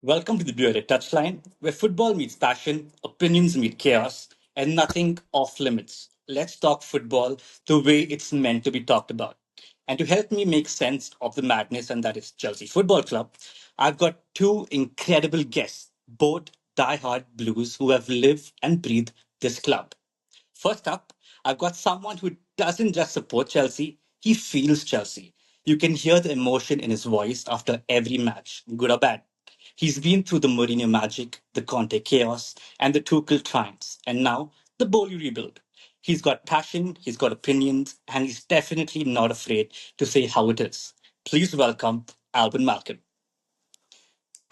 Welcome to the Bearded Touchline, where football meets passion, opinions meet chaos, and nothing off limits. Let's talk football the way it's meant to be talked about. And to help me make sense of the madness, and that is Chelsea Football Club, I've got two incredible guests, both diehard Blues who have lived and breathed this club. First up, I've got someone who doesn't just support Chelsea, he feels Chelsea. You can hear the emotion in his voice after every match, good or bad. He's been through the Mourinho magic, the Conte chaos, and the Tuchel triumphs, and now the Bowley rebuild. He's got passion, he's got opinions, and he's definitely not afraid to say how it is. Please welcome Alvin Malcom.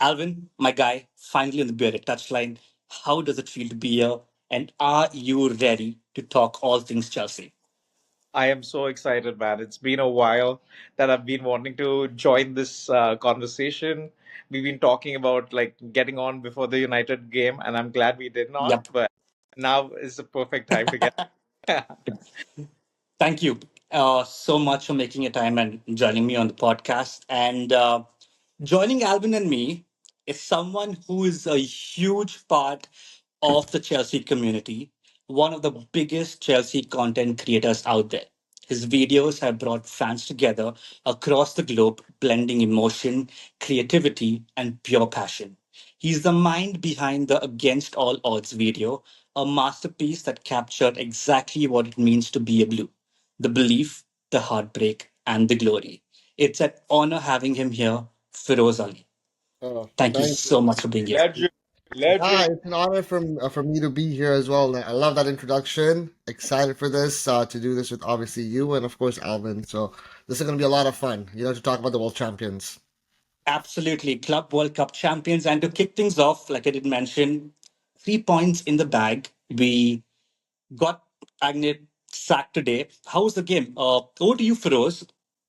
Alvin, my guy, finally on the bearded touchline. How does it feel to be here? And are you ready to talk all things Chelsea? I am so excited, man. It's been a while that I've been wanting to join this conversation. We've been talking about like getting on before the United game, and I'm glad we did not. Yep. But now is the perfect time to get. Thank you so much for making a time and joining me on the podcast. And joining Alvin and me is someone who is a huge part of the Chelsea community, one of the biggest Chelsea content creators out there. His videos have brought fans together across the globe, blending emotion, creativity, and pure passion. He's the mind behind the Against All Odds video, a masterpiece that captured exactly what it means to be a blue, the belief, the heartbreak, and the glory. It's an honor having him here, Feroze Ali. Oh, Thank you thank so you. much for being here. Legend, legend. It's an honor for me to be here as well. I love that introduction. Excited for this to do this with obviously you and of course Alvin. So this is going to be a lot of fun. To talk about the world champions. Absolutely. Club World Cup champions. And to kick things off, like I did mention, 3 points in the bag. We got Agnet sacked today. How was the game? Over to you, Feroz.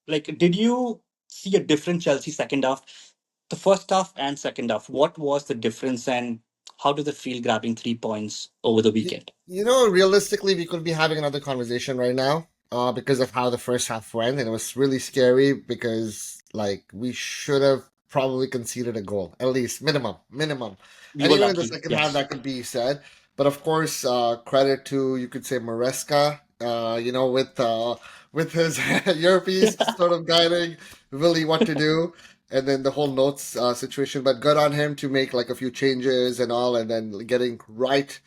Like, did you see a different Chelsea second half? The first half and second half. What was the difference, and how did it feel grabbing 3 points over the You, weekend? Realistically, we could be having another conversation right now because of how the first half went, and it was really scary because like we should have probably conceded a goal at least minimum, We and were even in the lucky. second half Yes. that could be said. But of course, credit to you could say Maresca, with his earpiece sort of guiding Willie what to do. And then the whole notes situation, but good on him to make like a few changes and all, and then getting right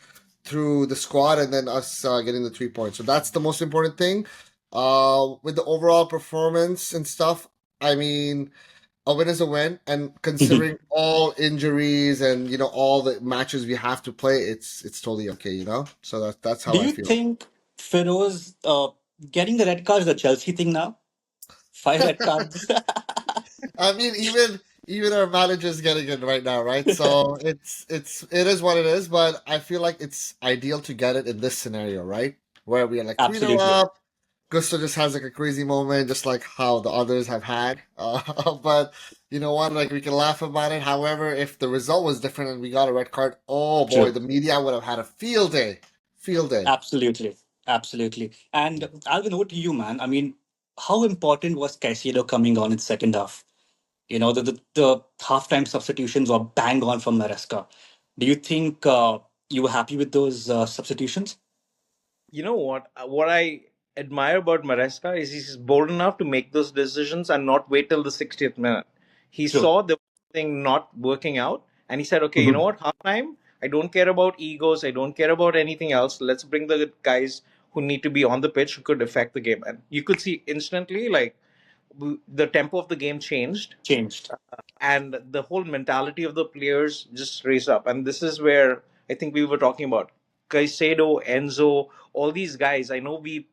through the squad and then us getting the 3 points. So that's the most important thing. With the overall performance and stuff, I mean, a win is a win, and Do considering all injuries and all the matches we have to play, it's totally okay. So that's how I you feel. think Feroz getting the red card is a Chelsea thing now? 5 red cards. I mean, even our manager's getting it right now, right? So it is what it is, but I feel like it's ideal to get it in this scenario, right? Where we are like 3-0 Absolutely. up. Gusto just has like a crazy moment, just like how the others have had. But you know what? Like we can laugh about it. However, if the result was different and we got a red card, oh boy, True. the media would have had a field day. Field day. Absolutely. Absolutely. And Alvin, over to you, man. I mean, how important was Caicedo coming on in second half? The halftime substitutions were bang on from Maresca. Do you think you were happy with those substitutions? You know what? What I admire about Maresca is he's bold enough to make those decisions and not wait till the 60th minute. He True. saw the thing not working out and he said, okay, you know Mhm. what? Half time, I don't care about egos. I don't care about anything else. Let's bring the guys who need to be on the pitch who could affect the game. And you could see instantly, like, the tempo of the game changed Changed. and the whole mentality of the players just raised up. And this is where I think we were talking about Caicedo, Enzo, all these guys. I know we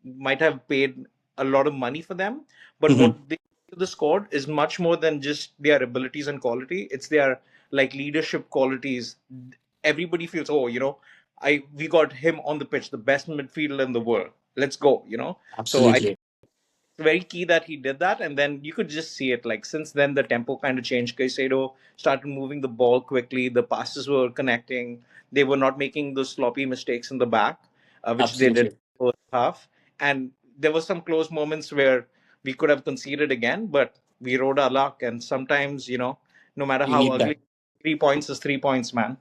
might have paid a lot of money for them, but what Mhm. they bring to the squad is much more than just their abilities and quality. It's their like leadership qualities. Everybody feels, oh, I we got him on the pitch, the best midfielder in the world. Let's go. So I Absolutely. very key that he did that, and then you could just see it. Like since then, the tempo kind of changed. Caicedo started moving the ball quickly. The passes were connecting. They were not making those sloppy mistakes in the back, which they did Absolutely. first half. And there were some close moments where we could have conceded again, but we rode our luck. And sometimes, no matter You how need ugly that. 3 points is 3 points, man. And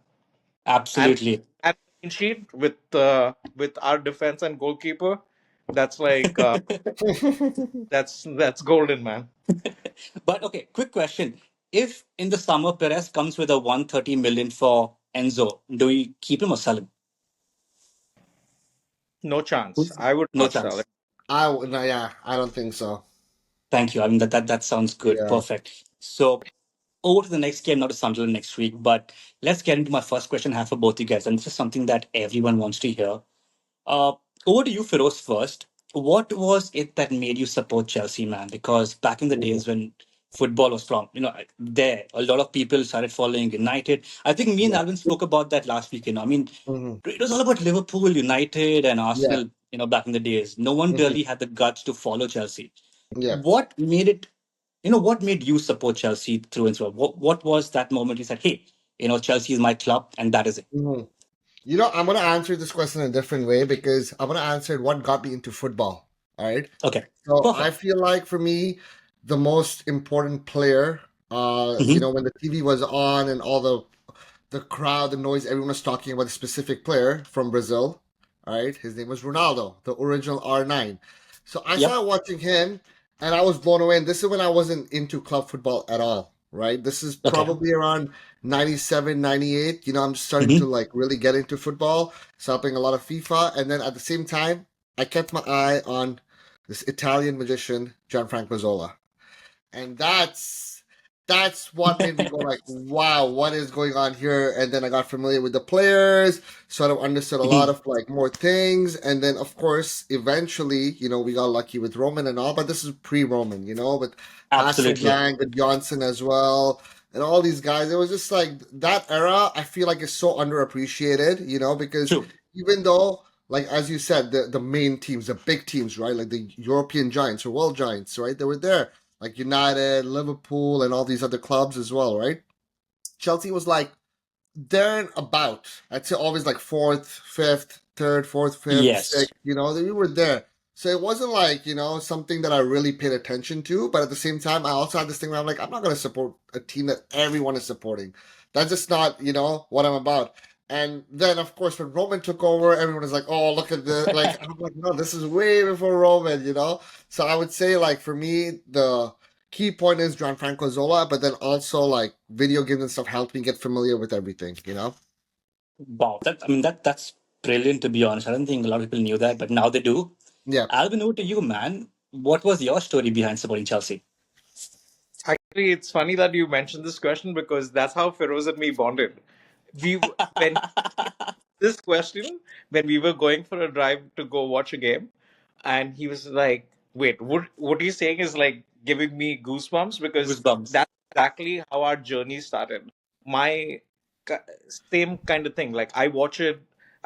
Absolutely. and clean sheet with our defense and goalkeeper, that's like that's golden, man. But okay, quick question. If in the summer Perez comes with a 130 million for Enzo, do we keep him or sell him? No chance. I would No not sell chance. it. No, yeah, I don't think so. Thank you. I mean that sounds good. Yeah. Perfect. So over to the next game, not to Sunderland next week, but let's get into my first question I have for both you guys. And this is something that everyone wants to hear. Uh, over to you, Feroz, first. What was it that made you support Chelsea, man? Because back in the Mhm. days when football was from, there, a lot of people started following United. I think me and Yeah. Alvin spoke about that last week. I mean, Hmm. it was all about Liverpool, United, and Yeah. Arsenal, back in the days. No one Hmm. really had the guts to follow Chelsea. Yeah. What made it, what made you support Chelsea through and through? What was that moment you said, hey, Chelsea is my club, and that is it? Hmm. I'm gonna answer this question in a different way because I'm gonna answer it what got me into football. All right. Okay, So I perfect. feel like for me, the most important player, Hmm. when the TV was on and all the crowd, the noise, everyone was talking about a specific player from Brazil. All right, his name was Ronaldo, the original R9. So I Yep. started watching him, and I was blown away. And this is when I wasn't into club football at all. Right, this is Okay. probably around 97, 98. I'm just starting to Hmm. like really get into football, stopping a lot of FIFA, and then at the same time, I kept my eye on this Italian magician, Gianfranco Zola. And that's what made me go like, wow, what is going on here? And then I got familiar with the players, sort of understood a lot Hmm. of like more things. And then of course, eventually, we got lucky with Roman and all, but this is pre-Roman, with Absolutely. Hasselbank, with Johnson as well. And all these guys, it was just like that era. I feel like is so underappreciated, because True. even though, like as you said, the main teams, the big teams, right, like the European giants or world giants, right, they were there like United, Liverpool, and all these other clubs as well, right? Chelsea was like there and about. I'd say always like fourth, fifth, third, fourth, fifth, Yes. sixth. We were there. So it wasn't like something that I really paid attention to. But at the same time, I also had this thing where I'm like, I'm not going to support a team that everyone is supporting. That's just not what I'm about. And then, of course, when Roman took over, everyone was like, "Oh, look at the like." I'm like, "No, this is way before Roman." So I would say, like for me, the key point is Gianfranco Zola, but then also like video games and stuff helped me get familiar with everything. Wow. That's brilliant, to be honest. I don't think a lot of people knew that, but now they do. Yeah. Alvin, over to you, man. What was your story behind supporting Chelsea? Actually, it's funny that you mentioned this question because that's how Feroz and me bonded. When this question when we were going for a drive to go watch a game, and he was like, "Wait, what he's saying is like giving me goosebumps because Goosebumps. that's exactly how our journey started." My same kind of thing. Like I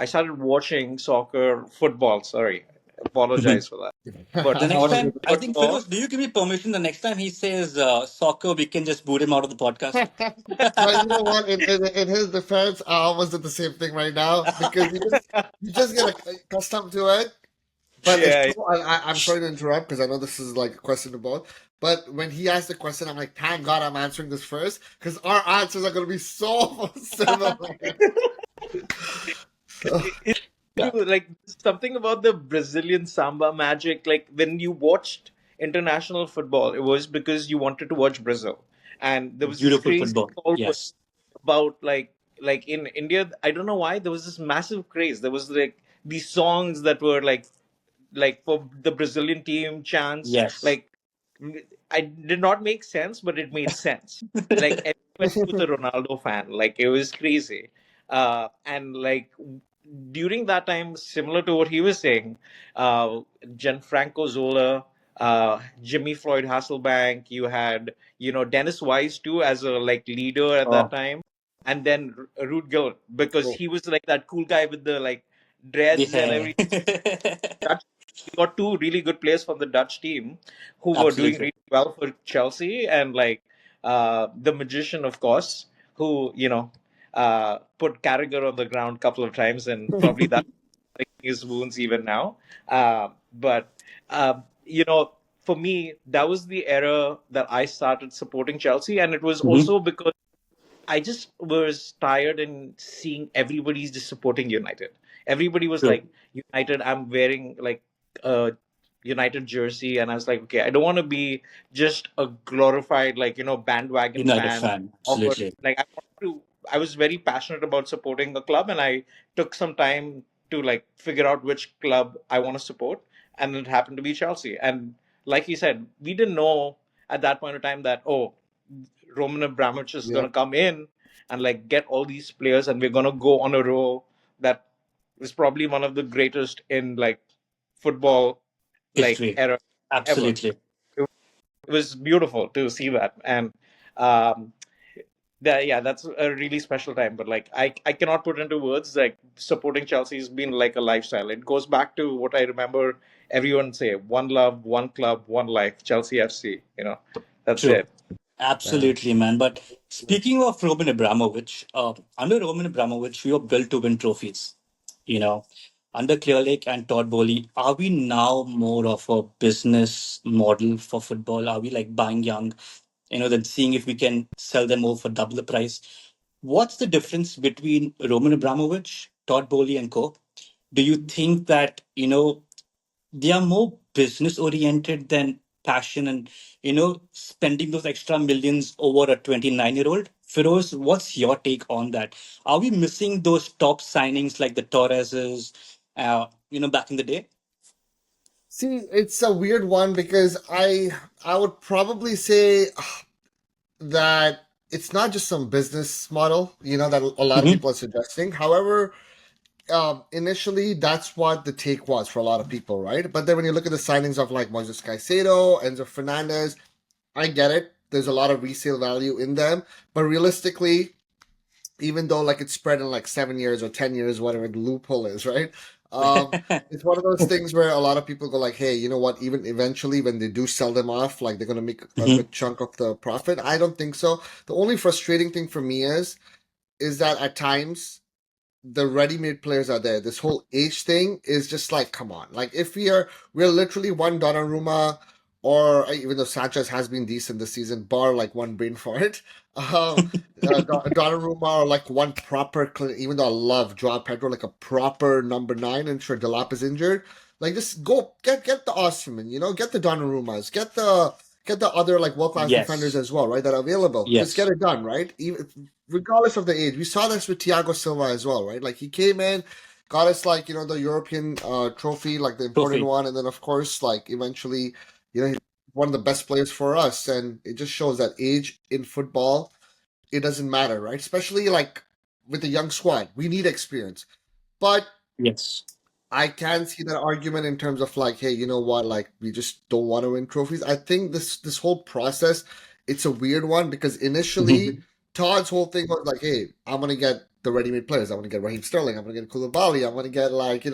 started watching soccer, football. Sorry, apologize for that. But The next All time, good. I think, football. Feroz, do you give me permission the next time he says soccer, we can just boot him out of the podcast? But you know what? In his defense, I almost did the same thing right now because you just get accustomed to it. But it's Yeah, so, I'm sorry to interrupt because I know this is like a question to both. But when he asked the question, I'm like, thank God I'm answering this first because our answers are going to be so similar. So, it's Yeah. true. Like something about the Brazilian samba magic. Like when you watched international football, it was because you wanted to watch Brazil, and there was this Beautiful crazy football. following Yes. about like in India. I don't know why there was this massive craze. There was like these songs that were like for the Brazilian team chants. Yes. Like I did not make sense, but it made sense. Like everyone was a Ronaldo fan. Like it was crazy. And like during that time, similar to what he was saying, Gianfranco Zola, Jimmy Floyd Hasselbank, you had Dennis Wise too as a like leader at that Oh, time, and then Ruud Gullit because oh, he was like that cool guy with the like the dreads and hair. everything. Dutch, we got two really good players from the Dutch team who were doing Absolutely. really well for Chelsea, and like the magician, of course, who put Carragher on the ground a couple of times, and probably that's his wounds even now. But for me, that was the era that I started supporting Chelsea, and it was Mhm. also because I just was tired in seeing everybody's just supporting United. Everybody was True. like, United, I'm wearing like a United jersey, and I was like, okay, I don't want to be just a glorified like bandwagon United fan fan. of a Absolutely. like I wanted to. I was very passionate about supporting a club, and I took some time to like figure out which club I want to support, and it happened to be Chelsea. And like he said, we didn't know at that point of time that Roman Abramovich is going Yeah. to come in and like get all these players, and we're going to go on a row that is probably one of the greatest in like football like History. era ever. Absolutely. It was beautiful to see that, and um, yeah, that's a really special time. But like, I cannot put into words like supporting Chelsea has been like a lifestyle. It goes back to what I remember everyone say: one love, one club, one life. Chelsea FC. That's True. it. Yeah. Absolutely, man. But speaking of Roman Abramovich, under Roman Abramovich, we were built to win trophies. You know, under Clear Lake and Todd Bowley, are we now more of a business model for football? Are we like buying young, then seeing if we can sell them over for double the price? What's the difference between Roman Abramovich, Todd Bowley, and co? Do you think that, they are more business oriented than passion and spending those extra millions over a 29-year-old? Feroz, what's your take on that? Are we missing those top signings like the Torreses back in the day? See, it's a weird one because I would probably say that it's not just some business model, that a lot of Hmm. people are suggesting. However, initially that's what the take was for a lot of people, right? But then when you look at the signings of like Moises Caicedo, Enzo Fernandez, I get it. There's a lot of resale value in them, but realistically, even though like it's spread in like 7 years or 10 years, whatever the loophole is, right? It's one of those things where a lot of people go like, hey, you know what? Even eventually, when they do sell them off, like they're gonna make a Hmm. good chunk of the profit. I don't think so. The only frustrating thing for me is that at times the ready-made players are there. This whole age thing is just like, come on. Like if we're literally one Donnarumma, or even though Sanchez has been decent this season, bar like one brain for it. Donnarumma or like one proper, even though I love Joao Pedro, like a proper number nine, and sure Delap is injured. Like just go get the Osimhen, get the Donnarummas, get the other like world class defenders Yes. as well, right? That are available. Just get Yes. it done, right? Even regardless of the age. We saw this with Thiago Silva as well, right? Like he came in, got us like the European trophy, like the important Trophy. one, and then of course like eventually, he's one of the best players for us, and it just shows that age in football it doesn't matter, right? Especially like with the young squad, we need experience, but Yes. I can see that argument in terms of like, hey, you know what? Like, we just don't want to win trophies. I think this whole process, it's a weird one because initially Mhm. Todd's whole thing was like, hey, I'm gonna get the ready-made players. I'm gonna get Raheem Sterling. I'm gonna get Koulibaly. I'm gonna get like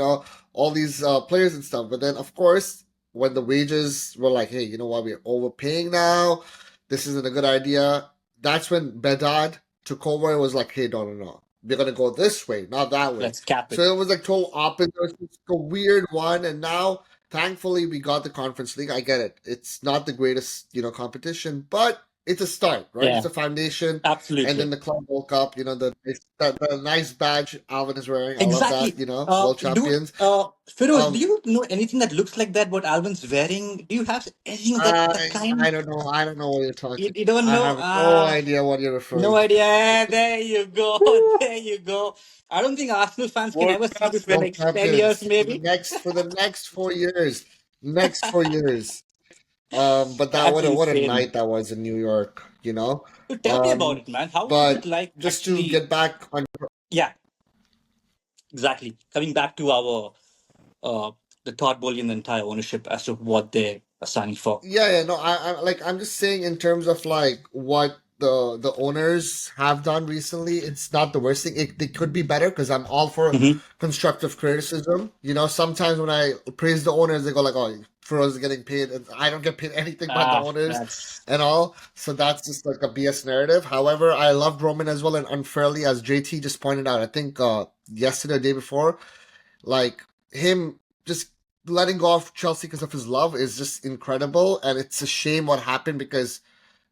all these players and stuff. But then of course, when the wages were like, hey, you know what? We're overpaying now. This isn't a good idea. That's when Bedard took over and was like, hey, no, no, no. We're gonna go this way, not that way. Let's cap So it. it was like total opposite. It was just a weird one. And now, thankfully, we got the Conference League. I get it. It's not the greatest, competition, but it's a start, right? It's Yeah. a foundation. And then Absolutely. the Club World Cup, the nice badge Alvin is wearing. I love that, Exactly. world Do champions. Feroz, do Um, you know anything that looks like that? What Alvin's wearing? Do you have anything of that kind? I don't know. I don't know what you're talking. You don't I know? have no idea what you're No referring to. idea. There you go. There you go. I don't think Arsenal fans can World ever see Cup. this for World next 10 years, champions maybe. for the next 4 years. Next 4 years. But that That's what a insane. night that was in New York, you know. So tell me about Um, it, man. How was it but like just to actually? get back on, Yeah, exactly. Coming back to our uh the Todd Bowley and the entire ownership as to what they are signing for. yeah, no, I'm just saying in terms of like what the owners have done recently, it's not the worst thing. It could be better because I'm all for Hmm. constructive criticism. Sometimes when I praise the owners, they go like, "Oh, Feroz is getting paid," and I don't get paid anything by the owners That's and all. So that's just like a BS narrative. However, I loved Roman as well, and unfairly, as JT just pointed out, I think yesterday, or day before, like him just letting go of Chelsea because of his love is just incredible, and it's a shame what happened because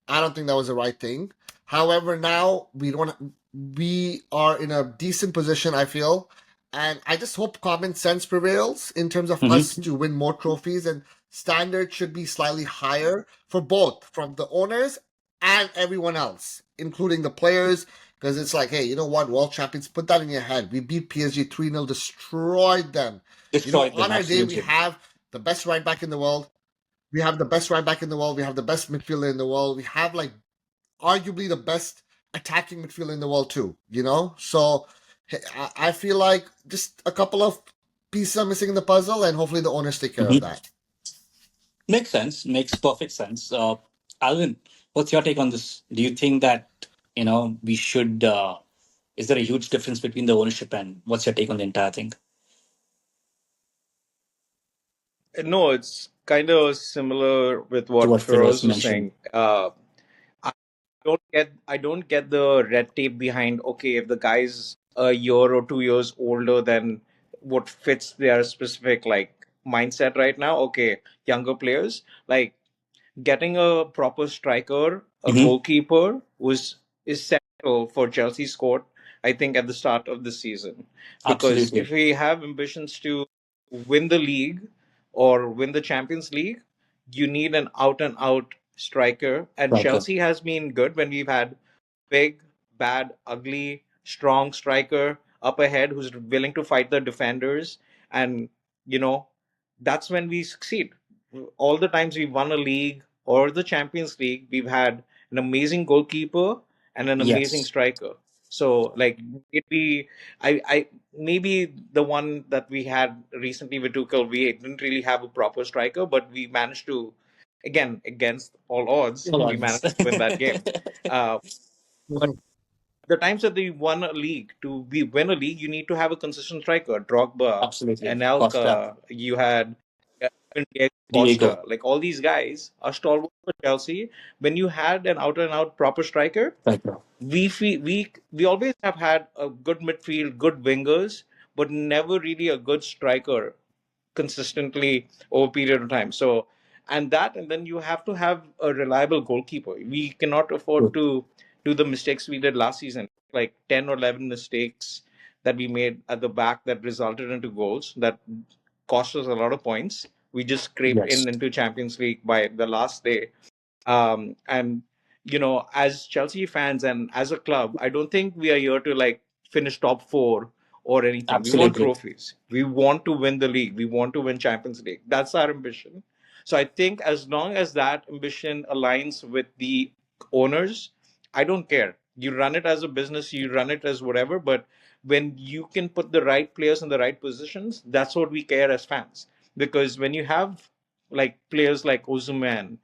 I don't think that was the right thing. However, now we are in a decent position, I feel. And I just hope common sense prevails in terms of us Hmm. to win more trophies, and standards should be slightly higher for both from the owners and everyone else, including the players. Because it's like, hey, you know what, world champions, put that in your head. We beat PSG 3-0, destroyed them. You know, Destroyed them, on our day, we absolutely. have the best right back in the world. We have the best right back in the world. We have the best midfielder in the world. We have like arguably the best attacking midfielder in the world too. You know, so I feel like just a couple of pieces are missing in the puzzle, and hopefully the owners take care of Hmm. that. Makes sense. Makes perfect sense. Alvin, what's your take on this? Do you think that we should? Is there a huge difference between the ownership, and what's your take on the entire thing No, it's kind of similar with to what what Feroz Feroz was mentioned? saying. I I don't get the red tape behind, okay, if the guy's a year or 2 years older than what fits their specific like mindset right now. Okay, younger players like getting a proper striker, a Hmm. goalkeeper was essential for Chelsea's squad, I think, at the start of the season. Because if Absolutely. we have ambitions to win the league or win the Champions League, you need an out and out striker. And Striker. Chelsea has been good when we've had big, bad, ugly, strong striker up ahead who's willing to fight the defenders. And, you know, that's when we succeed. All the times we've won a league or the Champions League, we've had an amazing goalkeeper and an amazing Yes. striker. So, like, maybe maybe the one that we had recently with Tuchel, we didn't really have a proper striker, but we managed to, again, against all odds, Hold we on. managed to win that game. Uh, but Mhm. the times that they won a league, to be win a league, you need to have a consistent striker. Drogba, Absolutely. Costa. Anelka, you had even Diego Diego. Costa. Like all these guys are stalwarts for Chelsea. When you had an out and out proper striker, Striker. we always have had a good midfield, good wingers, but never really a good striker consistently over a period of time. So, and then you have to have a reliable goalkeeper. We cannot afford Good. to do the mistakes we did last season, like 10 or 11 mistakes that we made at the back that resulted into goals that cost us a lot of points. We just scraped Yes. in into Champions League by the last day. And as Chelsea fans and as a club, I don't think we are here to like finish top four or anything. We want Absolutely. trophies. We want to win the league. We want to win Champions League. That's our ambition. So I think as long as that ambition aligns with the owners, I don't care. You run it as a business, you run it as whatever, but when you can put the right players in the right positions, that's what we care as fans. Because when you have like players like Ozyman,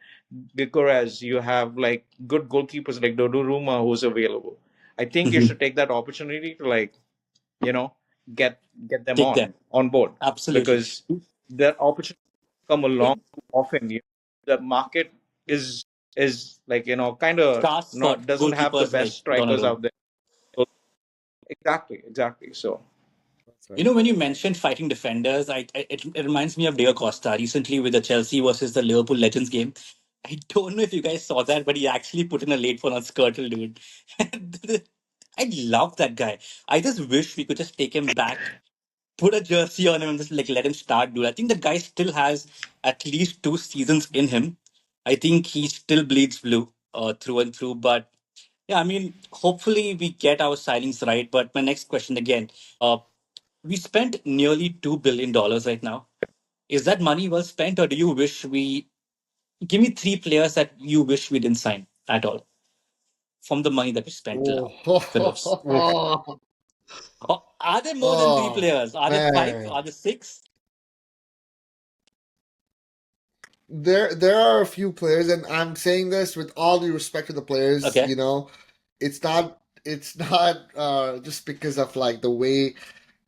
because you have like good goalkeepers like Donnarumma who's available. I think you Hmm. should take that opportunity to like you know get them Take them. on board Absolutely. because that opportunity come along too often. The market is like kind of Scarce for not doesn't have the goalkeepers best like strikers Donnarumma. out there. So, exactly. So That's right. When you mentioned fighting defenders, it reminds me of Diego Costa recently with the Chelsea versus the Liverpool Legends game. I don't know if you guys saw that, but he actually put in a late one on Skirtle, dude. I love that guy. I just wish we could just take him back, put a jersey on him, and just like let him start, dude. I think the guy still has at least 2 seasons in him. I think he still bleeds blue through and through. But yeah, I mean, hopefully we get our signings right. But my next question again. We spent nearly $2 billion right now. Is that money well spent, or do you wish we give me 3 players that you wish we didn't sign at all from the money that we spent till now? Phillips. oof. Oh, are there more than three Oh players? Are there five? man, Are there six? there are a few players, and I'm saying this with all due respect to the players. Okay. You know, it's not just because of like the way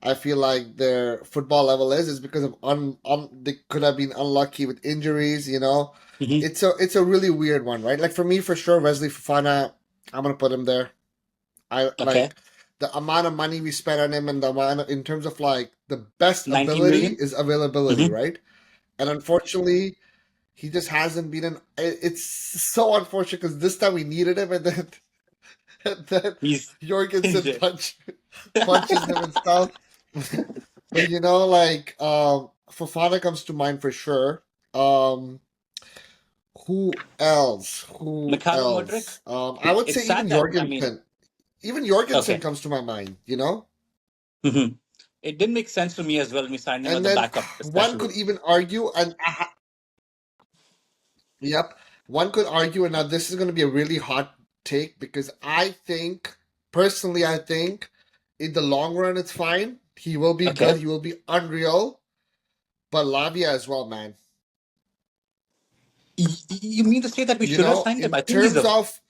I feel like their football level is. It's because of they could have been unlucky with injuries. You know, Hmm. it's a really weird one, right? Like for me, for sure, Wesley Fofana, I'm gonna put him there. I Okay. like the amount of money we spent on him, and the amount in terms of like the best 19 ability million? is availability, Hmm. right? And unfortunately, he just hasn't been it's so unfortunate because this time we needed him, and then and then He's Jorgensen injured. punches him and stuff. But like Fofana comes to mind for sure. Um, who else? Who Mikhailo Mudryk. else? I would say It's even sad that, I mean, Jorgensen. Even Jorgensen okay. comes to my mind. hmm It didn't make sense to me as well when we signed him as And a then backup, one could especially. even argue, and yep, one could argue, and now this is going to be a really hot take because personally, I think in the long run, it's fine. He will be good. Okay. He will be unreal. But Lavia as well, man. You mean to say that we should have signed him? In I think he's terms a of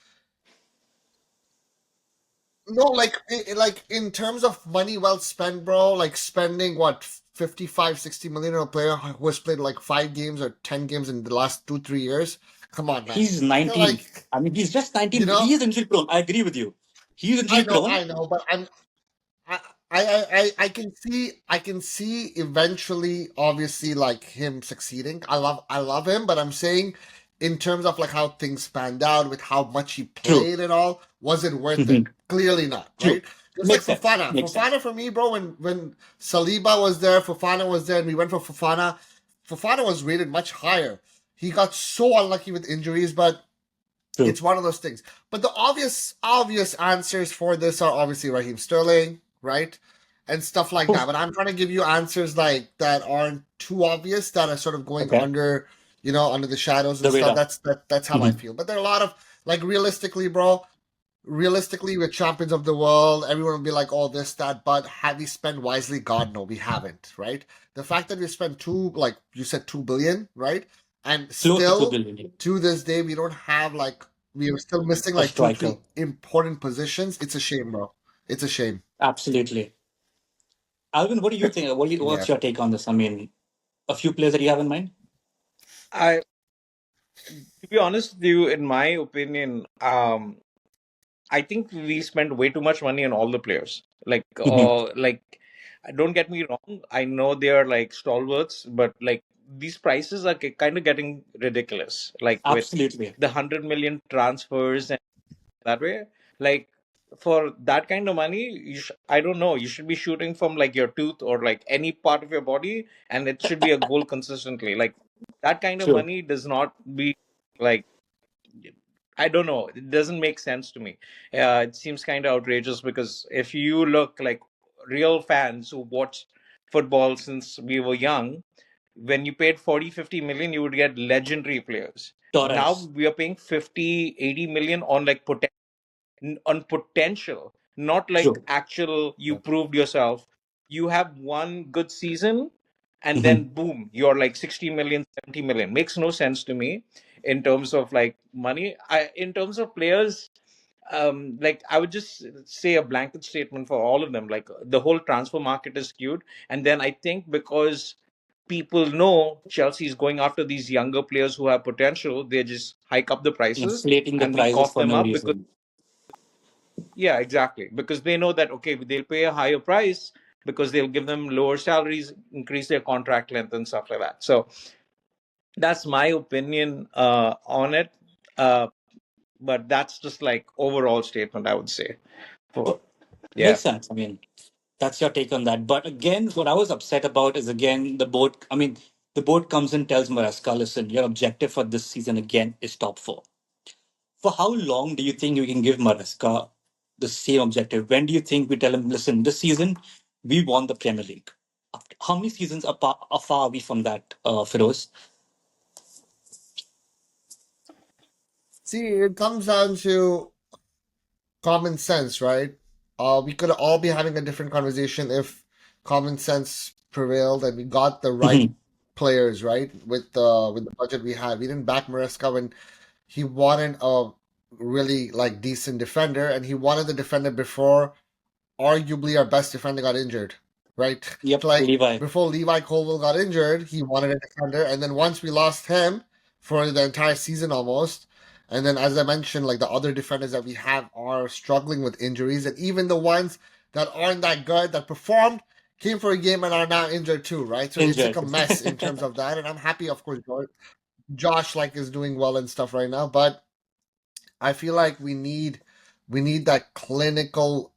no, like in terms of money well spent, bro. Like spending what 55, 60 million on a player who has played like 5 games or 10 games in the last 2, 3 years. Come on, man. he's 19. Like I mean, he's just you 19. know, He is injury prone. I agree with you. He's injury prone. I know, but I, I can see eventually, obviously, like him succeeding. I love him, but I'm saying, in terms of like how things panned out with how much he True. played and all, was it worth it? hmm Clearly not, True. right? Just like Makes sense. Fofana. Makes sense. Fofana for me, bro. When Saliba was there, Fofana was there, and we went for Fofana. Fofana was rated much higher. He got so unlucky with injuries, but True. it's one of those things. But the obvious answers for this are obviously Raheem Sterling, right? And stuff like that. Oof. But I'm trying to give you answers like that aren't too obvious, that are sort of going Okay. under the shadows and The stuff. radar. That's how I hmm feel. But there are a lot of like realistically, bro. Realistically, we're champions of the world. Everyone will be like, "Oh, this, that." But have we spent wisely? God, no, we haven't. Right? The fact that we spent like you said, 2 billion, right? And Close to 2 still billion. to this day, we don't have like we are still missing A like two, striker. three important positions. It's a shame, bro. It's a shame. Absolutely. Alvin, what do you think? Yeah. What's your take on this? I mean, a few players that you have in mind? I, to be honest with you, in my opinion, I think we spend way too much money on all the players. hmm Don't get me wrong. I know they are like stalwarts, but like these prices are kind of getting ridiculous. Like with Absolutely. the 100 million transfers and that way, like for that kind of money, I don't know. You should be shooting from like your tooth or like any part of your body, and it should be a goal consistently. Like that kind of True. money does not be like I don't know. It doesn't make sense to me. It seems kind of outrageous because if you look like real fans who watch football since we were young, when you paid 40, 50 million, you would get legendary players. Now Torres. we are paying 50, 80 million on like on potential, not like True. actual you proved yourself. You have one good season and hmm then boom, you're like 60 million, 70 million. Makes no sense to me in terms of like money. In terms of players, like I would just say a blanket statement for all of them. Like the whole transfer market is skewed. And then I think because people know Chelsea is going after these younger players who have potential, they just hike up the prices Inflating the and we prices cough for them no up because reason. yeah, exactly. Because they know that, okay, they'll pay a higher price because they'll give them lower salaries, increase their contract length and stuff like that. So that's my opinion on it. Uh, but that's just like overall statement, I would say. For But yeah. makes sense. I mean, that's your take on that. But again, what I was upset about is again the board. I mean, the board comes and tells Maresca, listen, your objective for this season again is top four. For how long do you think we can give Maresca the same objective? When do you think we tell him, listen, this season we won the Premier League? How many seasons far are we from that, Feroz? See, it comes down to common sense, right? We could all be having a different conversation if common sense prevailed and we got the right Mhm. players, right? With the budget we had. We didn't back Maresca when he wanted a really like decent defender, and he wanted the defender before arguably our best defender got injured, right? Yep, Like Levi. before Levi Colville got injured, he wanted a defender, and then once we lost him for the entire season almost, and then as I mentioned, like the other defenders that we have are struggling with injuries, and even the ones that aren't that good that performed came for a game and are now injured too, right? So it's like Injured. a mess in terms of that, and I'm happy, of course, Josh like is doing well and stuff right now, but I feel like we need We need that clinical,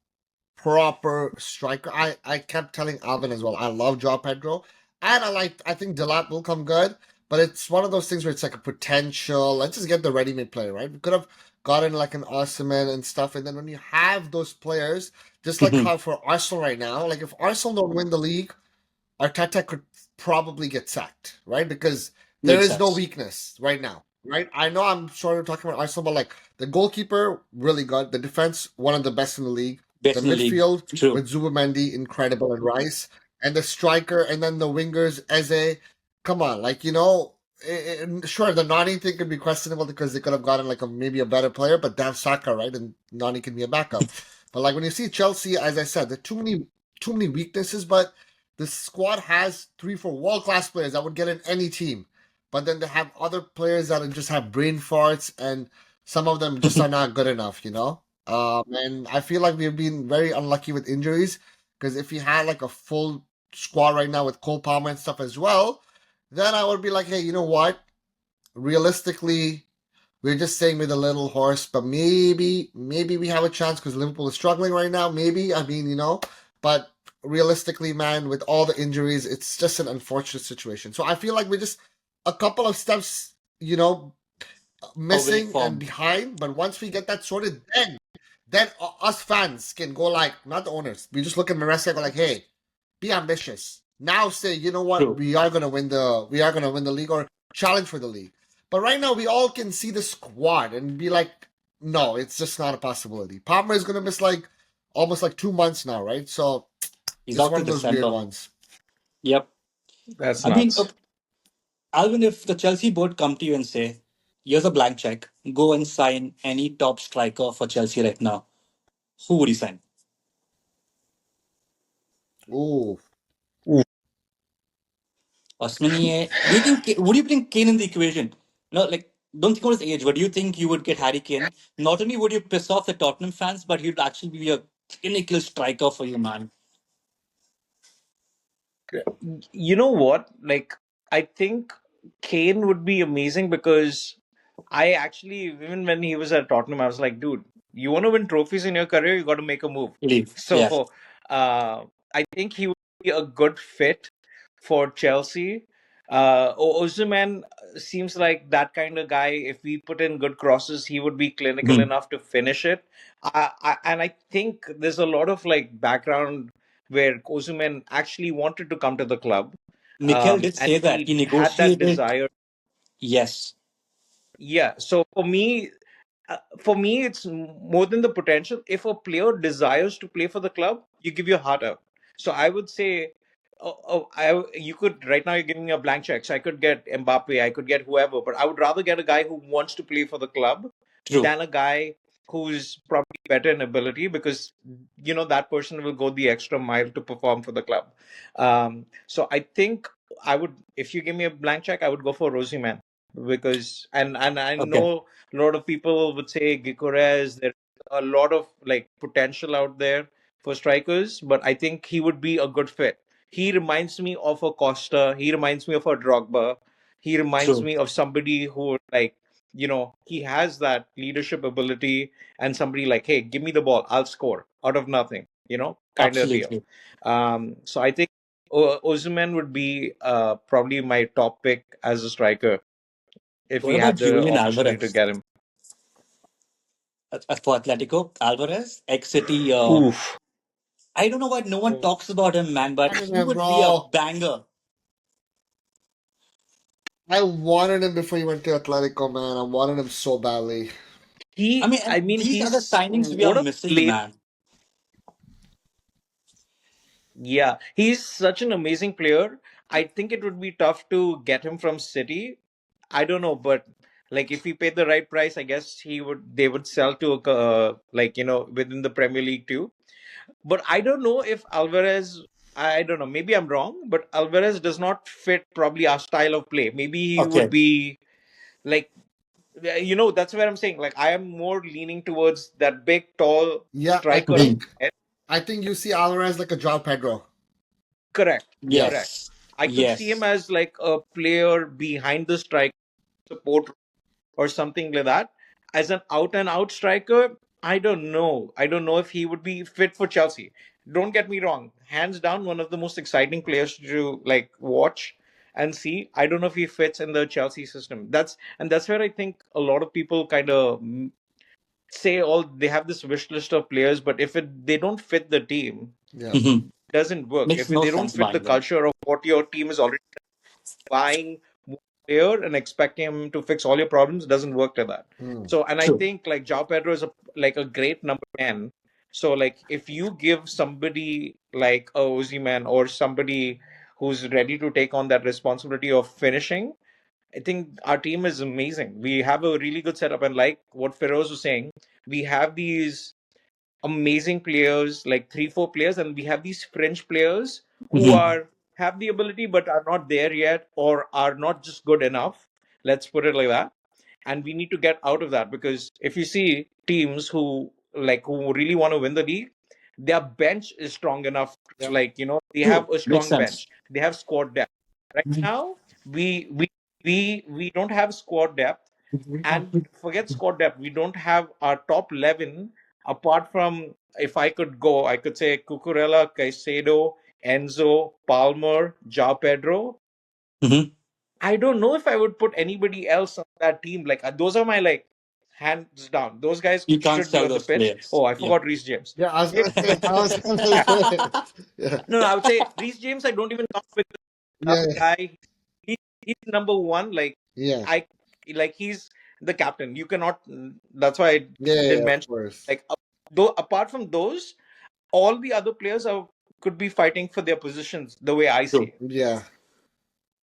proper striker. I kept telling Alvin as well. I love Joao Pedro, and I think Delap will come good, but it's one of those things where it's like a potential. Let's just get the ready-made player, right? We could have gotten like an Osimhen and stuff, and then when you have those players, just like how for Arsenal right now, like if Arsenal don't win the league, Arteta could probably get sacked, right? Because there Makes is no sense. weakness right now, right? I know I'm sort of talking about Arsenal, but like the goalkeeper, really good. The defense, one of the best in the league. The Best in the league. midfield True. with Zubimendi, incredible, and Rice, and the striker, and then the wingers, Eze. Come on, like sure, the Nani thing could be questionable because they could have gotten like maybe a better player, but Dan Saka, right? And Nani can be a backup. But like when you see Chelsea, as I said, there are too many weaknesses, but the squad has 3, 4 world class players that would get in any team, but then they have other players that just have brain farts, and some of them just are not good enough, you know. And I feel like we've been very unlucky with injuries because if we had like a full squad right now with Cole Palmer and stuff as well, then I would be like, hey, you know what? Realistically, we're just saying with a little horse, but maybe we have a chance because Liverpool is struggling right now. Maybe, I mean, but realistically, man, with all the injuries, it's just an unfortunate situation. So I feel like we're just a couple of steps, Away missing and from. behind. But once we get that sorted, then us fans can go like, not the owners. We just look at Maresca and go like, hey, be ambitious. Now say, you know what, True. we are gonna win the league or challenge for the league. But right now we all can see the squad and be like, no, it's just not a possibility. Palmer is gonna miss like almost like 2 months now, right? So He's it's out one till of those weird December. ones. Yep. That's I mean, nuts. Alvin, if the Chelsea board come to you and say, here's a blank check, go and sign any top striker for Chelsea right now, who would you sign? Ooh. Ooh. Osmanie, do you think, would you bring Kane in the equation? No, like, don't think about his age, but do you think you would get Harry Kane? Not only would you piss off the Tottenham fans, but he'd actually be a clinical striker for you, man. You know what? Like, I think Kane would be amazing because I actually, even when he was at Tottenham, I was like, dude, you want to win trophies in your career, you got to make a move. Leave. Yeah. So, I think he would be a good fit for Chelsea. Osimhen seems like that kind of guy. If we put in good crosses, he would be clinical Mhm. enough to finish it. And I think there's a lot of like background where Osimhen actually wanted to come to the club, Mikel did and say that. he He had that negotiated. desire. Yes. Yeah. So for me, it's more than the potential. If a player desires to play for the club, you give your heart out. So I would say, you could right now you're giving me a blank check. So I could get Mbappe, I could get whoever, but I would rather get a guy who wants to play for the club True. than a guy who's probably better in ability because that person will go the extra mile to perform for the club. So I think I would, if you give me a blank check, I would go for Rosie Man because and I Okay. know a lot of people would say Gyökeres. There's a lot of like potential out there for strikers, but I think he would be a good fit. He reminds me of a Costa. He reminds me of a Drogba. He reminds True. me of somebody who like he has that leadership ability and somebody like, hey, give me the ball, I'll score out of nothing. Kind of deal. Absolutely. So I think Osimhen would be probably my top pick as a striker if What we about had the Julian opportunity to Alvarez get him. for Atletico? Alvarez, ex City. Oof. I don't know why no one talks about him, man, but Wanted he him, would be a bro. banger. I wanted him before he went to Atletico, man. I wanted him so badly. I mean, I and mean, these are the he's signings we are what a missing, player. man. Yeah, he's such an amazing player. I think it would be tough to get him from City. I don't know, but like if he paid the right price, I guess they would sell to like within the Premier League too. But I don't know if Alvarez. I don't know. Maybe I'm wrong, but Alvarez does not fit probably our style of play. Maybe he would Okay. be like that's where I'm saying like I am more leaning towards that big tall Yeah, I striker up Mhm. think there. I think you see Alvarez like a Joao Pedro. Correct. Yeah. Correct. Yes. I could see him Yes. as like a player behind the strike support or something like that. As an out and out striker, I don't know. I don't know if he would be fit for Chelsea. Don't get me wrong. Hands down, one of the most exciting players to like watch and see. I don't know if he fits in the Chelsea system. That's where I think a lot of people kind of say all they have this wish list of players, but if they don't fit the team, Yeah. Hmm. doesn't work. Makes If no they don't sense fit the buying them. culture of what your team is already buying one player and expecting him to fix all your problems, doesn't work like that. Mm. So, and I True. think like Jao Pedro is a great number 10. So like if you give somebody like a Uzi man or somebody who's ready to take on that responsibility of finishing, I think our team is amazing. We have a really good setup, and like what Feroz was saying, we have these amazing players, like 3, 4 players, and we have these French players who Hmm. are have the ability but are not there yet or are not just good enough. Let's put it like that. And we need to get out of that because if you see teams who really want to win the league, their bench is strong enough. Yep. Like they have True. a Makes strong sense. bench. They have squad depth. Right Mhm. now, we don't have squad depth, and forget squad depth. We don't have our top 11 apart from, if I could go, I could say Cucurella, Caicedo, Enzo, Palmer, Jao Pedro. Mhm. I don't know if I would put anybody else on that team. Like those are my like hands down. Those guys You can't should be sell on the those pitch. players. Oh, I Yeah. forgot Reece James. Yeah, I was If gonna say. I was gonna say. Yeah. no, I would say Reece James. I don't even count because Yeah. the guy. He's number one. Like Yeah. I like he's the captain. You cannot. That's why I Yeah. Yeah, didn't yeah, of mention. course. Like though apart from those, all the other players are could be fighting for their positions. The way I see True. it. Yeah.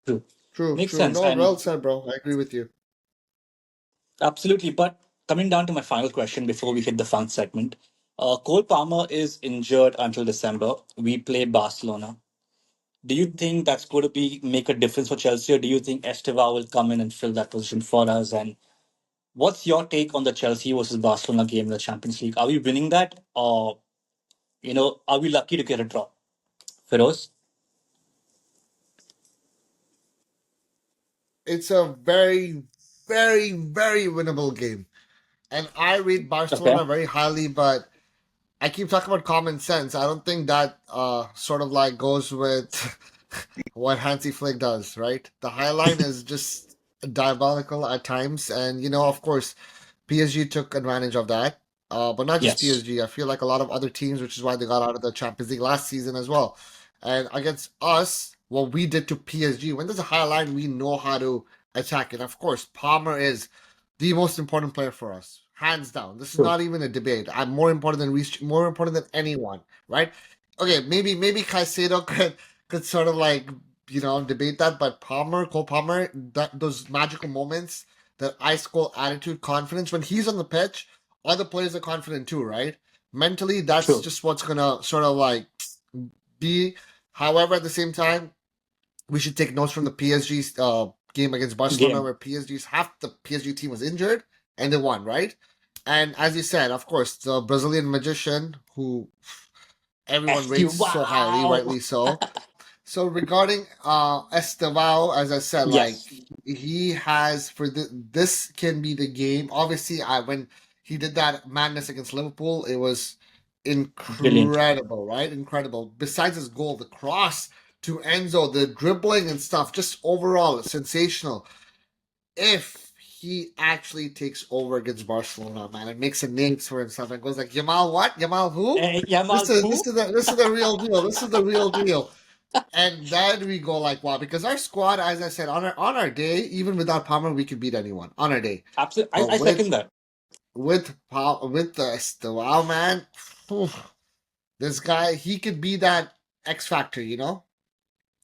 True. True. Makes True. sense. No, well And said, bro. I agree with you. absolutely. But coming down to my final question before we hit the fun segment, Cole Palmer is injured until December. We play Barcelona. Do you think that's going to be make a difference for Chelsea, or do you think Estevao will come in and fill that position for us? And what's your take on the Chelsea versus Barcelona game in the Champions League? Are we winning that, or are we lucky to get a draw? Feroz? It's a very, very, very winnable game. And I rate Okay. Barcelona very highly, but I keep talking about common sense. I don't think that sort of like goes with what Hansi Flick does, right? The high line is just diabolical at times, and of course, PSG took advantage of that. But not just Yes. PSG. I feel like a lot of other teams, which is why they got out of the Champions League last season as well. And against us, what we did to PSG, when there's a high line, we know how to attack it. Of course, Palmer is the most important player for us, hands down. This is True. not even a debate. I'm more important than more important than anyone, right? Okay, maybe Caicedo could sort of like debate that, but Cole Palmer, that those magical moments, that ice cold attitude, confidence when he's on the pitch, other players are confident too, right? Mentally, that's True. just what's gonna sort of like be. However, at the same time, we should take notes from the PSG's game against Barcelona, Game. where PSG's half the PSG team was injured and they won, right? And as you said, of course, the Brazilian magician who everyone SQ. rates so highly, Wow. rightly so. So regarding Estevao, as I said, like Yes. he has this can be the game. Obviously, I when he did that madness against Liverpool, it was Brilliant. incredible, right? Incredible. Besides his goal, the cross to Enzo, the dribbling and stuff, just overall sensational. If he actually takes over against Barcelona, man, and makes a name for himself and goes like Yamal, what? Yamal who? This Yamal is this who? is the this is the real deal. This is the real deal. And then we go like, wow, because our squad, as I said, on our day, even without Palmer, we could beat anyone on our day. Absolutely. But I second that. with the wow man, phew, this guy he could be that X factor,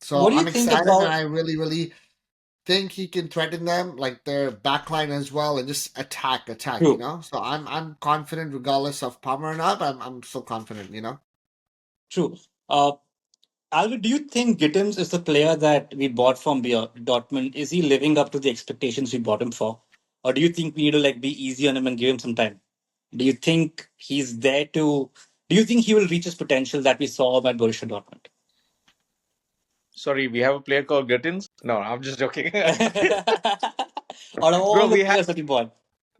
So What do you I'm think excited, and about? I really, really think he can threaten them, like their backline as well, and just attack. True. So I'm confident, regardless of Palmer or not. I'm so confident. True. Alvin, do you think Gittins is the player that we bought from Dortmund? Is he living up to the expectations we bought him for, or do you think we need to like be easy on him and give him some time? Do you think he's there to? Do you think he will reach his potential that we saw him at Borussia Dortmund? Sorry, we have a player called Gittins. No, I'm just joking. Out of Bro, all the we have players that we bought.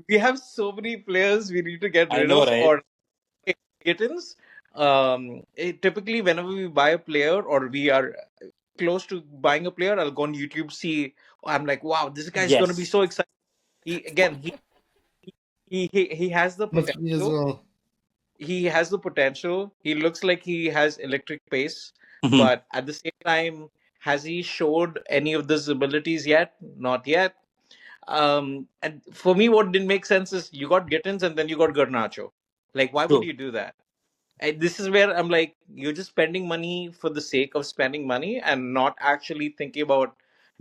we have so many players we need to get I rid know, of, right? or kittens. Typically, whenever we buy a player or we are close to buying a player, I'll go on YouTube, see. I'm like, wow, this guy's going to be Yes. so excited. He has the That's me as potential. well. He has the potential. He looks like he has electric pace, Mhm. but at the same time, has he showed any of those abilities yet? Not yet. And for me, what didn't make sense is you got Gittins and then you got Garnacho. Like, why would True. you do that? And this is where I'm like, you're just spending money for the sake of spending money and not actually thinking about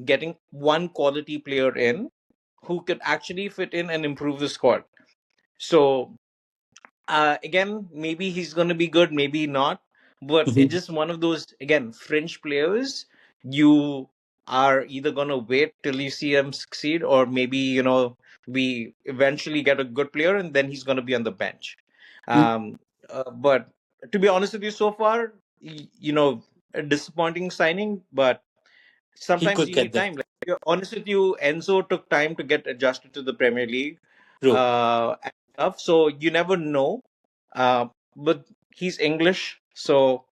getting one quality player in who could actually fit in and improve the squad. So again, maybe he's going to be good, maybe not, but it's Mhm. just one of those, again, fringe players. You are either going to wait till you see him succeed, or maybe, we eventually get a good player and then he's going to be on the bench. um but to be honest with you, so far, a disappointing signing, but He sometimes could you get need there. time. Like, to be honest with you, Enzo took time to get adjusted to the Premier League, True. and stuff. So you never know. But he's English, so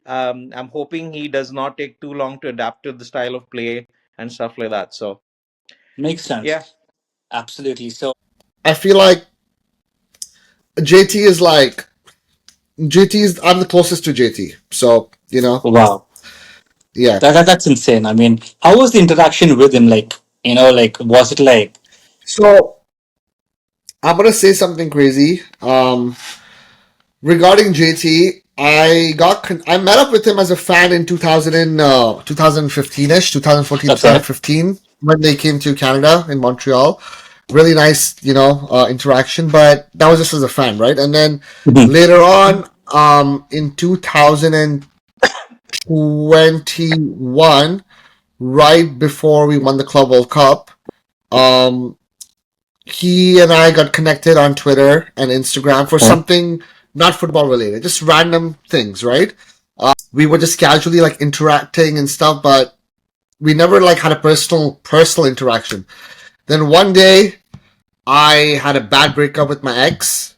I'm hoping he does not take too long to adapt to the style of play and stuff like that. So Makes yeah, sense. Absolutely. So, I feel like JT is like JT is I'm the closest to JT. So, wow. yeah. That's insane. I mean, how was the interaction with him? Like, like, was it like, So I'm gonna say something crazy. Regarding JT, I met up with him as a fan in 2015ish, 2014, okay. 2015 when they came to Canada in Montreal. Really nice, interaction, but that was just as a fan, right? And then Mhm. later on, in 2021, right before we won the Club World Cup, um, he and I got connected on Twitter and Instagram for Okay. something not football related, just random things, right? We were just casually like interacting and stuff, but we never like had a personal interaction. Then one day, I had a bad breakup with my ex,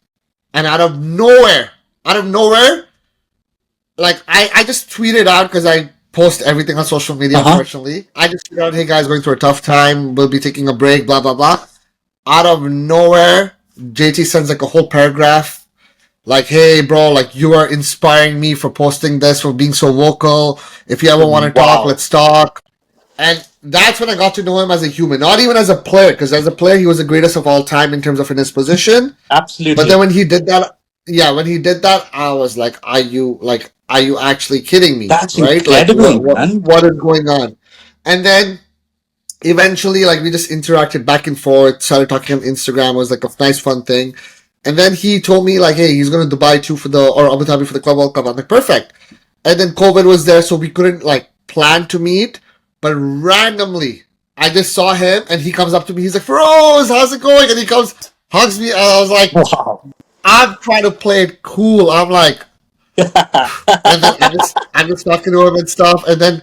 and out of nowhere, like I just tweeted out because I post everything on social media. Uh huh. Unfortunately, I just tweeted out, "Hey guys, going through a tough time. We'll be taking a break." Blah blah blah. Out of nowhere, JT sends like a whole paragraph like, "Hey, bro, like you are inspiring me for posting this, for being so vocal. If you ever want to talk, Wow. let's talk." And that's when I got to know him as a human, not even as a player, because as a player, he was the greatest of all time in terms of in his position. But then Absolutely. when he did that, yeah, when he did that, I was like, are you actually kidding me? That's Right? Like, incredible, man. what is going on? And then eventually, like, we just interacted back and forth, started talking on Instagram. It was like a nice, fun thing. And then he told me, like, hey, he's going to Dubai too or Abu Dhabi for the Club World Cup. I'm like, perfect. And then COVID was there, so we couldn't, like, plan to meet. But randomly, I just saw him and he comes up to me. He's like, Feroze, how's it going? And he comes, hugs me. And I was like, Wow. I'm trying to play it cool. I'm like, and then I'm just talking to him and stuff. And then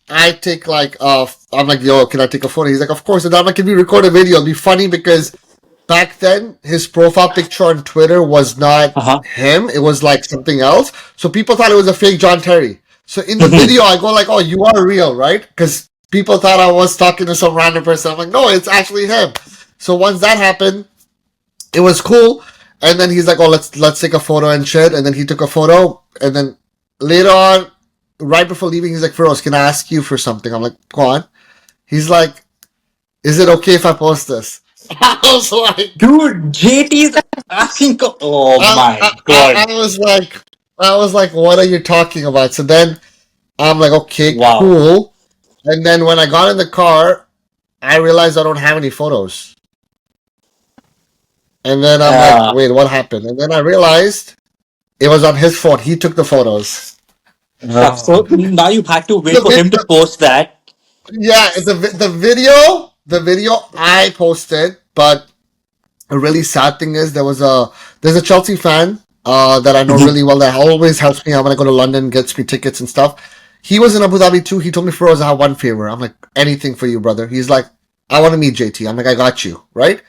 I take like I'm like, yo, can I take a photo? He's like, of course. And I'm like, can we record a video? It'll be funny because back then his profile picture on Twitter was not Uh huh. him. It was like something else. So people thought it was a fake John Terry. So in the video I go like, oh, you are real, right? Because people thought I was talking to some random person. I'm like, no, it's actually him. So once that happened, it was cool. And then he's like, "Oh, let's take a photo and shit." And then he took a photo. And then later on, right before leaving, he's like, "Feroz, can I ask you for something?" I'm like, "Go on." He's like, "Is it okay if I post this?" I was like, Dude, JT is asking. Oh my God. I was like, "What are you talking about?" So then I'm like, "Okay, Wow. cool." And then when I got in the car, I realized I don't have any photos. And then I'm like, Uh, "Wait, what happened?" And then I realized it was on his phone. He took the photos. so now you've had to wait The, for him to post that. yeah, the video I posted, but a really sad thing is there's a Chelsea fan that I know Mhm. really well that always helps me out when I go to London, gets me tickets and stuff. He was in Abu Dhabi too. He told me, Feroz, I have one favor. I'm like, anything for you, brother. He's like, I want to meet JT. I'm like, I got you, right?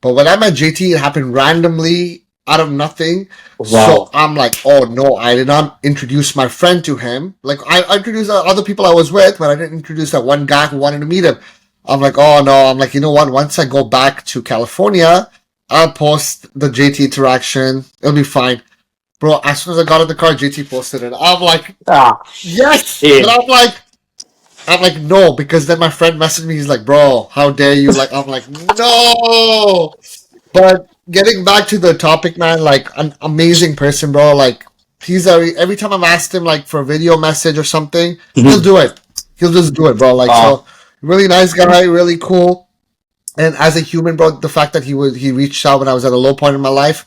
But when I met JT, it happened randomly out of nothing. So Wow. I'm like, oh no, I did not introduce my friend to him. Like I introduced other people I was with, but I didn't introduce that one guy who wanted to meet him. I'm like, oh no, I'm like, you know what? Once I go back to California, I'll post the JT interaction. It'll be fine. Bro, as soon as I got in the car, JT posted it. I'm like, Ah, yes! But yeah. I'm like, no, because then my friend messaged me. He's like, bro, how dare you? Like, I'm like, no. But getting back to the topic, man, like an amazing person, bro. Like every time I've asked him like for a video message or something, he'll Mhm. do it. He'll just do it, bro. Like Ah, so, really nice guy, really cool. And as a human, bro, the fact that he reached out when I was at a low point in my life,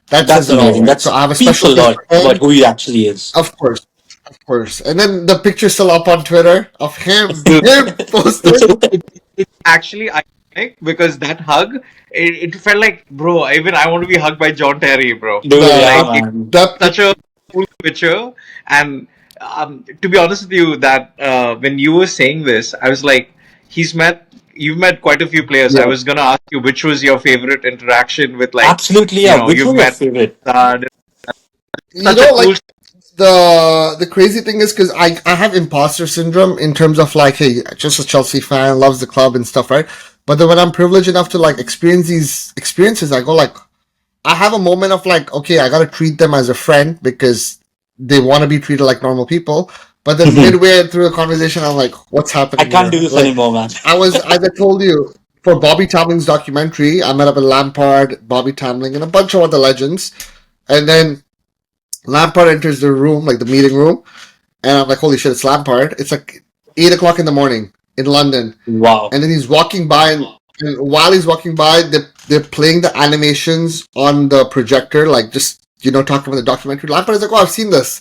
that that's says it all, amazing. right? So That I have a speaks special a place lot for about him, who he actually is. of course, of course. And then the picture's still up on Twitter of him, Dude, him posted. it's actually iconic because that hug, it felt like, bro, even I want to be hugged by John Terry, bro. Dude, The yeah, Like, it's man. that such a cool picture. And to be honest with you, that when you were saying this, I was like, you've met quite a few players. I yeah. was gonna ask you which was your favorite interaction with, like, Absolutely, yeah. Which you've was your met. favorite? Uh, You Such a know, cool. like the crazy thing is because I have imposter syndrome in terms of like, hey, just a Chelsea fan, loves the club and stuff, right? But then when I'm privileged enough to like experience these experiences, I go like, I have a moment of like, okay, I gotta treat them as a friend because they want to be treated like normal people. But then Mhm. midway through the conversation, I'm like, what's I happening can't do here? this Like, anymore, man. as I told you, for Bobby Tamling's documentary, I met up with Lampard, Bobby Tamling, and a bunch of other legends. And then Lampard enters the room, like the meeting room, and I'm like, holy shit, it's Lampard. It's like 8 o'clock in the morning in London, Wow. and then he's walking by, and while he's walking by, they're playing the animations on the projector, like just talking about the documentary. Lampard is like, oh, I've seen this.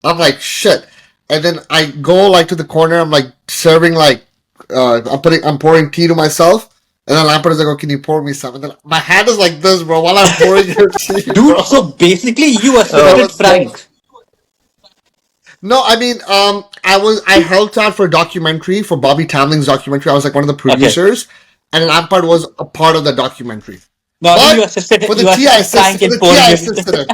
I'm like, shit, and then I go like to the corner. I'm like serving like, I'm pouring tea to myself. And then Lampard is like, oh, can you pour me some? And then my hand is like this, bro, while I'm pouring your tea, Dude, so bro. basically you That assisted was so Frank. No, I mean, I helped out for a documentary for Bobby Tamling's documentary. I was like one of the Okay. producers, and Lampard was a part of the documentary. No, I think But you assisted Frank in pouring I him. assisted him.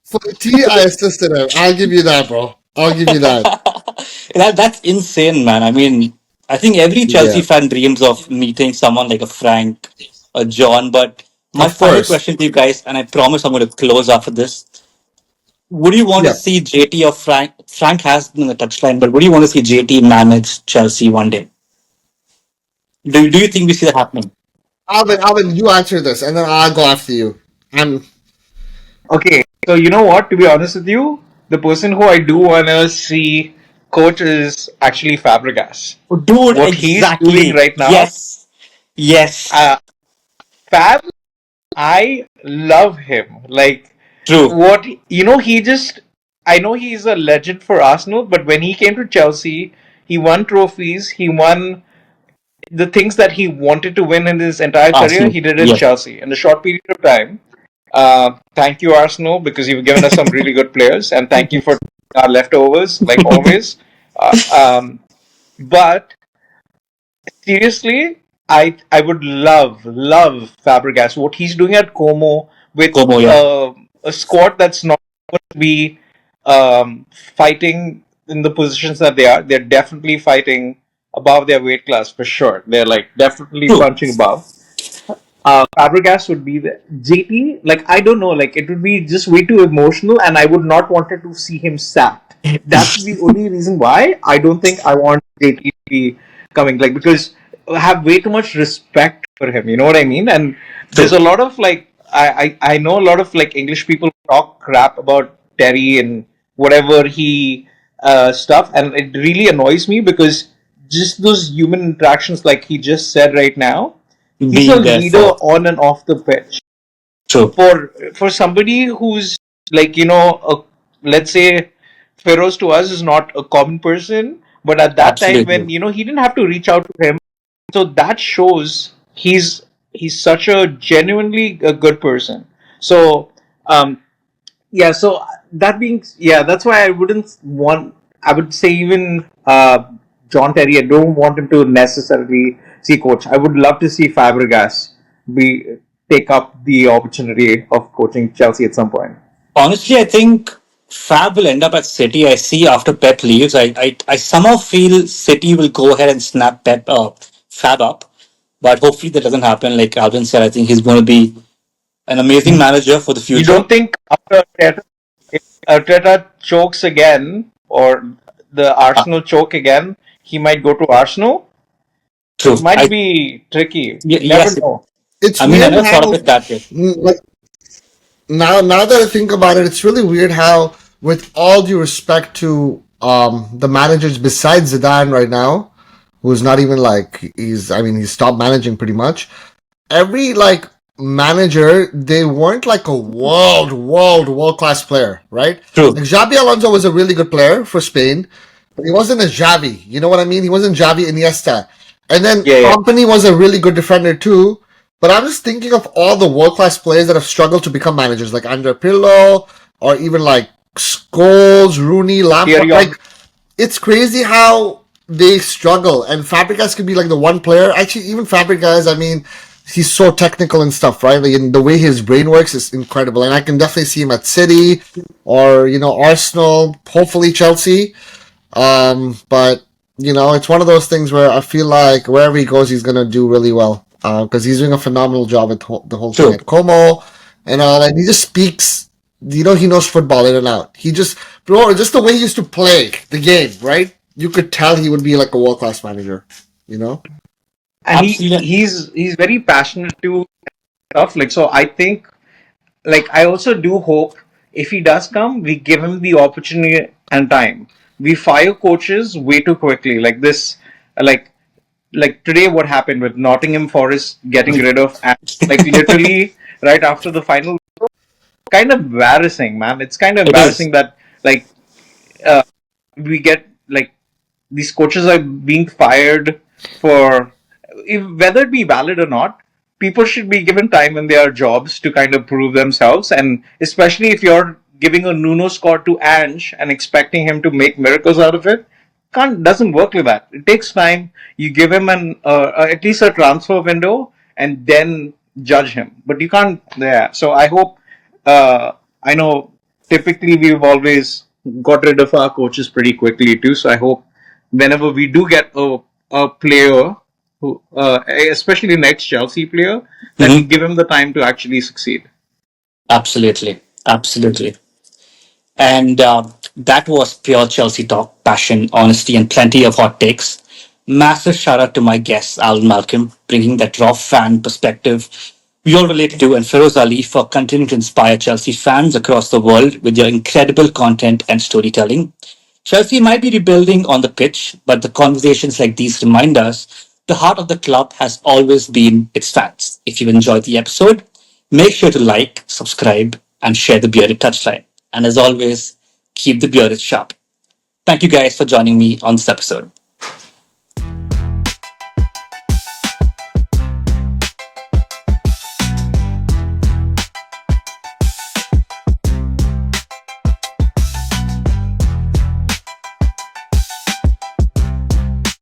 For the tea, I assisted him. I'll give you that, bro. I'll give you that. That's insane, man. I mean, I think every Chelsea Yeah, fan dreams of meeting someone like a Frank, a John. But my of final course. question to you guys, and I promise I'm going to close after this. Would you want to Yeah, see JT or Frank? Frank has been in the touchline, but would you want to see JT manage Chelsea one day? Do you think we see that happening? Alvin, you answer this, and then I'll go after you. I'm Okay, so you know what? To be honest with you, the person who I do wanna see coach is actually Fabregas. Dude, What he's doing exactly. right now, Yes. Yes. uh, Fab, I love him. Like True. what he just. I know he's a legend for Arsenal, but when he came to Chelsea, he won trophies. He won the things that he wanted to win in his entire career. Arsenal. He did in Yes. Chelsea in a short period of time. Thank you, Arsenal, because you've given us some really good players, and thank you for our leftovers, like always. But seriously, I would love Fabregas. What he's doing at Como with Como, yeah. a squad that's not going to be fighting in the positions that they are. They're definitely fighting above their weight class for sure. They're like definitely True. punching above. Fabregas would be the JT. Like I don't know, like it would be just way too emotional, and I would not wanted to see him sacked. That's the only reason why I don't think I want JT to be coming. Like because I have way too much respect for him. You know what I mean? And there's True. a lot of like I know a lot of like English people talk crap about Terry and whatever he stuff, and it really annoys me because just those human interactions, like he just said right now, he's a Being there leader for. on and off the pitch. True. For somebody who's like let's say Feroze to us is not a common person, but at that time when Absolutely. he didn't have to reach out to him, so that shows he's such a genuinely a good person. So yeah, so that being, yeah, that's why I would say even John Terry, I don't want him to necessarily see coach. I would love to see Fabregas be take up the opportunity of coaching Chelsea at some point. Honestly, I think Fab will end up at City. I see after Pep leaves, I somehow feel City will go ahead and snap Fab up. But hopefully that doesn't happen. Like Alvin said, I think he's going to be an amazing manager for the You future. don't think after if Arteta chokes again or the Ah, Arsenal choke again, he might go to Arsenal? true. It might be tricky. You never Yes. know. It's I mean, I weird never thought of how it that way. like now that I think about it, it's really weird how, with all due respect to the managers besides Zidane right now, who's not even like he's stopped managing pretty much. Every like manager, they weren't like a world class player, right? True. Like Xabi Alonso was a really good player for Spain, but he wasn't a Xavi. You know what I mean? He wasn't Xavi Iniesta. And then Yeah, yeah. Company was a really good defender too. But I'm just thinking of all the world class players that have struggled to become managers, like Andre Pirlo, or even like Scholes, Rooney, Lampard. Thierry Like Henry. it's crazy how they struggle. And Fabregas could be like the one player. Actually, even Fabregas, I mean, he's so technical and stuff, right? Like, and the way his brain works is incredible. And I can definitely see him at City or, Arsenal, hopefully Chelsea. But, it's one of those things where I feel like wherever he goes, he's going to do really well. Because he's doing a phenomenal job at the whole thing True. at Como and all. And he just speaks, he knows football in and out. Bro, just the way he used to play the game, right? You could tell he would be like a world class manager, you know? And Absolutely. he's very passionate too stuff. Like so I think like I also do hope if he does come, we give him the opportunity and time. We fire coaches way too quickly. Like this like like today what happened with Nottingham Forest getting rid of and like literally right after the final, kind of embarrassing, man. It's kind of It is. embarrassing that like uh, we get like these coaches are being fired for whether it be valid or not. People should be given time in their jobs to kind of prove themselves, and especially if you're giving a Nuno score to Ange and expecting him to make miracles out of it, can't doesn't work like that. It takes time. You give him an at least a transfer window, and then judge him. But you can't. Yeah. So I hope. I know. Typically, we've always got rid of our coaches pretty quickly too. So I hope whenever we do get a player who, especially the next Chelsea player, that we Mhm. give him the time to actually succeed. Absolutely. Absolutely. And that was pure Chelsea talk, passion, honesty, and plenty of hot takes. Massive shout out to my guest, Alvin Malcom, bringing that raw fan perspective we all relate to, and Feroze Ali for continuing to inspire Chelsea fans across the world with your incredible content and storytelling. Chelsea might be rebuilding on the pitch, but the conversations like these remind us the heart of the club has always been its fans. If you enjoyed the episode, make sure to like, subscribe, and share the Bearded Touchline. And as always, keep the bearded sharp. Thank you guys for joining me on this episode.